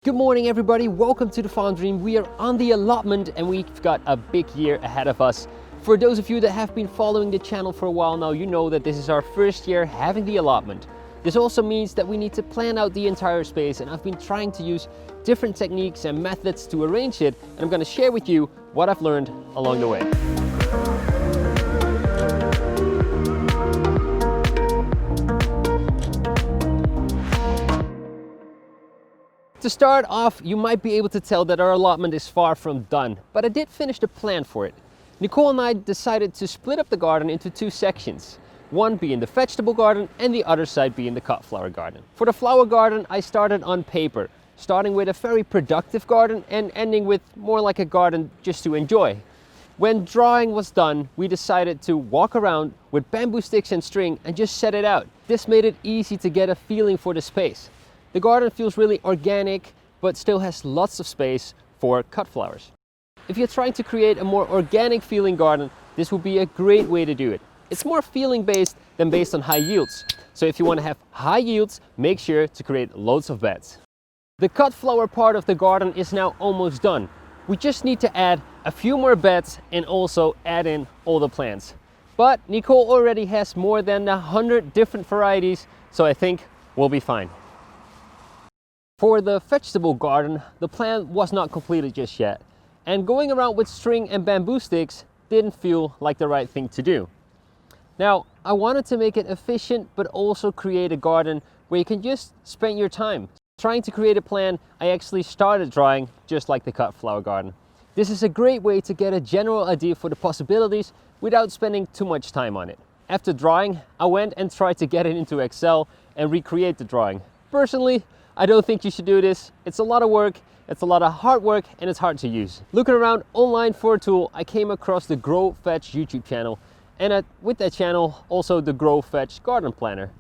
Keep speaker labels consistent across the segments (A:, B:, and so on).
A: Good morning everybody, welcome to the Farm Dream. We are on the allotment and we've got a big year ahead of us. For those of you that have been following the channel for a while now, you know that this is our first year having the allotment. This also means that we need to plan out the entire space, and I've been trying to use different techniques and methods to arrange it, and I'm going to share with you what I've learned along the way. To start off, you might be able to tell that our allotment is far from done, but I did finish the plan for it. Nicole and I decided to split up the garden into two sections, one being the vegetable garden and the other side being the cut flower garden. For the flower garden, I started on paper, starting with a very productive garden and ending with more like a garden just to enjoy. When drawing was done, we decided to walk around with bamboo sticks and string and just set it out. This made it easy to get a feeling for the space. The garden feels really organic, but still has lots of space for cut flowers. If you're trying to create a more organic feeling garden, this would be a great way to do it. It's more feeling based than based on high yields. So if you want to have high yields, make sure to create loads of beds. The cut flower part of the garden is now almost done. We just need to add a few more beds and also add in all the plants. But Nicole already has more than 100 different varieties, so I think we'll be fine. For the vegetable garden, the plan was not completed just yet, and going around with string and bamboo sticks didn't feel like the right thing to do. Now, I wanted to make it efficient but also create a garden where you can just spend your time. Trying to create a plan, I actually started drawing just like the cut flower garden. This is a great way to get a general idea for the possibilities without spending too much time on it. After drawing, I went and tried to get it into Excel and recreate the drawing. Personally, I don't think you should do this. It's a lot of work, it's a lot of hard work, and it's hard to use. Looking around online for a tool, I came across the Grow Fetch YouTube channel, and with that channel, also the Grow Fetch Garden Planner.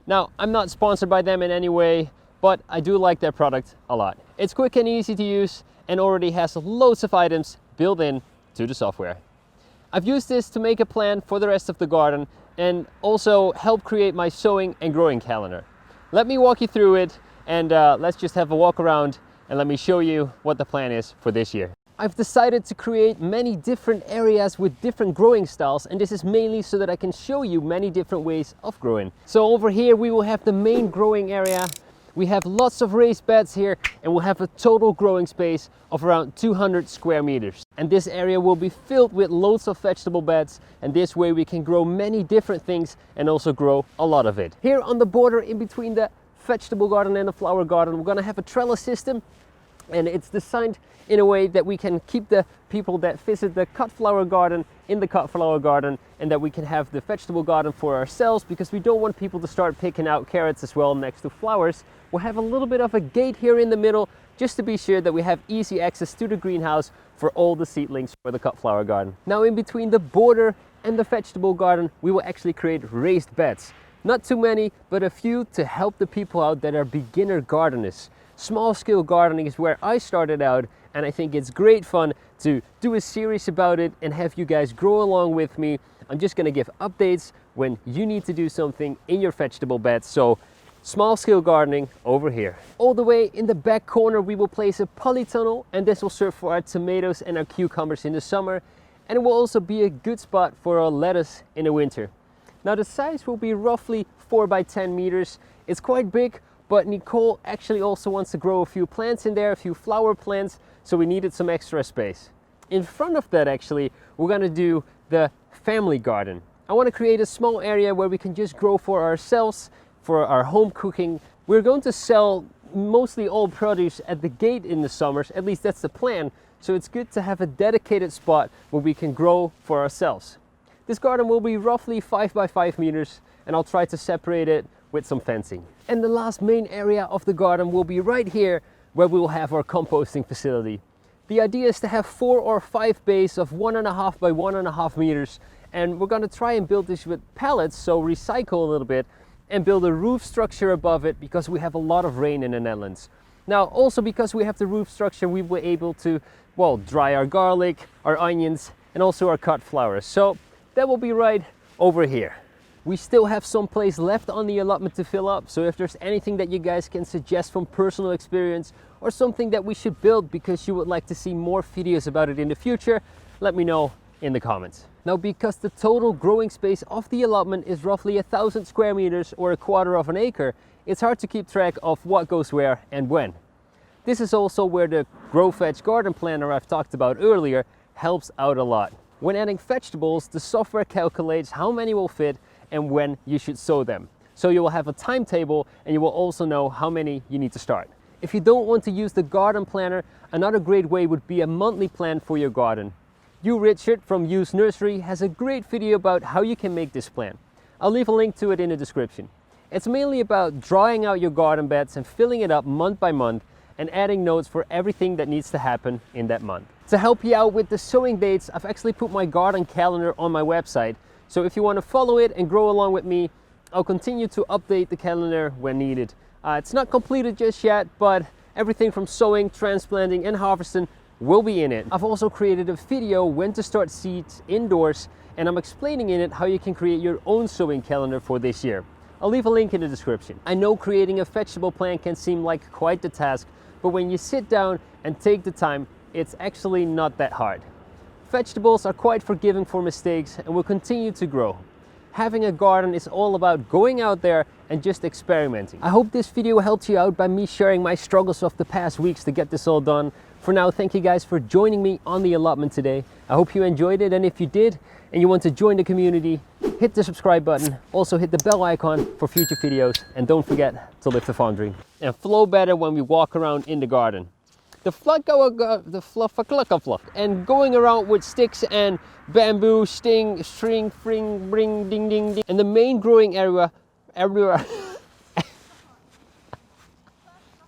A: Now, I'm not sponsored by them in any way, but I do like their product a lot. It's quick and easy to use, and already has loads of items built in to the software. I've used this to make a plan for the rest of the garden, and also help create my sowing and growing calendar. Let me walk you through it, and let's just have a walk around and let me show you what the plan is for this year. I've decided to create many different areas with different growing styles, and this is mainly so that I can show you many different ways of growing. So over here we will have the main growing area. We have lots of raised beds here, and we'll have a total growing space of around 200 square meters. And this area will be filled with loads of vegetable beds, and this way we can grow many different things and also grow a lot of it. Here on the border in between the vegetable garden and the flower garden, we're going to have a trellis system, and it's designed in a way that we can keep the people that visit the cut flower garden in the cut flower garden, and that we can have the vegetable garden for ourselves, because we don't want people to start picking out carrots as well next to flowers. We'll have a little bit of a gate here in the middle just to be sure that we have easy access to the greenhouse for all the seedlings for the cut flower garden. Now, in between the border and the vegetable garden, we will actually create raised beds. Not too many, but a few to help the people out that are beginner gardeners. Small scale gardening is where I started out, and I think it's great fun to do a series about it and have you guys grow along with me. I'm just gonna give updates when you need to do something in your vegetable beds. So small scale gardening over here. All the way in the back corner we will place a polytunnel, and this will serve for our tomatoes and our cucumbers in the summer, and it will also be a good spot for our lettuce in the winter. Now the size will be roughly 4 by 10 meters. It's quite big, but Nicole actually also wants to grow a few plants in there, a few flower plants, so we needed some extra space. In front of that, actually, we're gonna do the family garden. I want to create a small area where we can just grow for ourselves, for our home cooking. We're going to sell mostly all produce at the gate in the summers, at least that's the plan, so it's good to have a dedicated spot where we can grow for ourselves. This garden will be roughly 5 by 5 meters, and I'll try to separate it with some fencing. And the last main area of the garden will be right here, where we will have our composting facility. The idea is to have 4 or 5 bays of 1.5 by 1.5 meters, and we're gonna try and build this with pallets, so recycle a little bit, and build a roof structure above it, because we have a lot of rain in the Netherlands. Now, also because we have the roof structure, we were able to, well, dry our garlic, our onions, and also our cut flowers. So that will be right over here. We still have some place left on the allotment to fill up, so if there's anything that you guys can suggest from personal experience, or something that we should build because you would like to see more videos about it in the future, let me know in the comments. Now, because the total growing space of the allotment is roughly 1,000 square meters or 1/4 of an acre, it's hard to keep track of what goes where and when. This is also where the Grow Veg garden planner I've talked about earlier helps out a lot. When adding vegetables, the software calculates how many will fit and when you should sow them. So you will have a timetable and you will also know how many you need to start. If you don't want to use the garden planner, another great way would be a monthly plan for your garden. Richard from Used Nursery has a great video about how you can make this plan. I'll leave a link to it in the description. It's mainly about drawing out your garden beds and filling it up month by month and adding notes for everything that needs to happen in that month. To help you out with the sowing dates, I've actually put my garden calendar on my website. So if you want to follow it and grow along with me, I'll continue to update the calendar when needed. It's not completed just yet, but everything from sowing, transplanting and harvesting will be in it. I've also created a video when to start seeds indoors, and I'm explaining in it how you can create your own sowing calendar for this year. I'll leave a link in the description. I know creating a vegetable plan can seem like quite the task, but when you sit down and take the time, it's actually not that hard. Vegetables are quite forgiving for mistakes and will continue to grow. Having a garden is all about going out there and just experimenting. I hope this video helped you out by me sharing my struggles of the past weeks to get this all done. For now, thank you guys for joining me on the allotment today. I hope you enjoyed it, and if you did and you want to join the community, hit the subscribe button, also hit the bell icon for future videos, and don't forget to live the farm dream and flow better when we walk around in the garden. And going around with sticks and bamboo, string, fring, ding, ding, ding. And the main growing area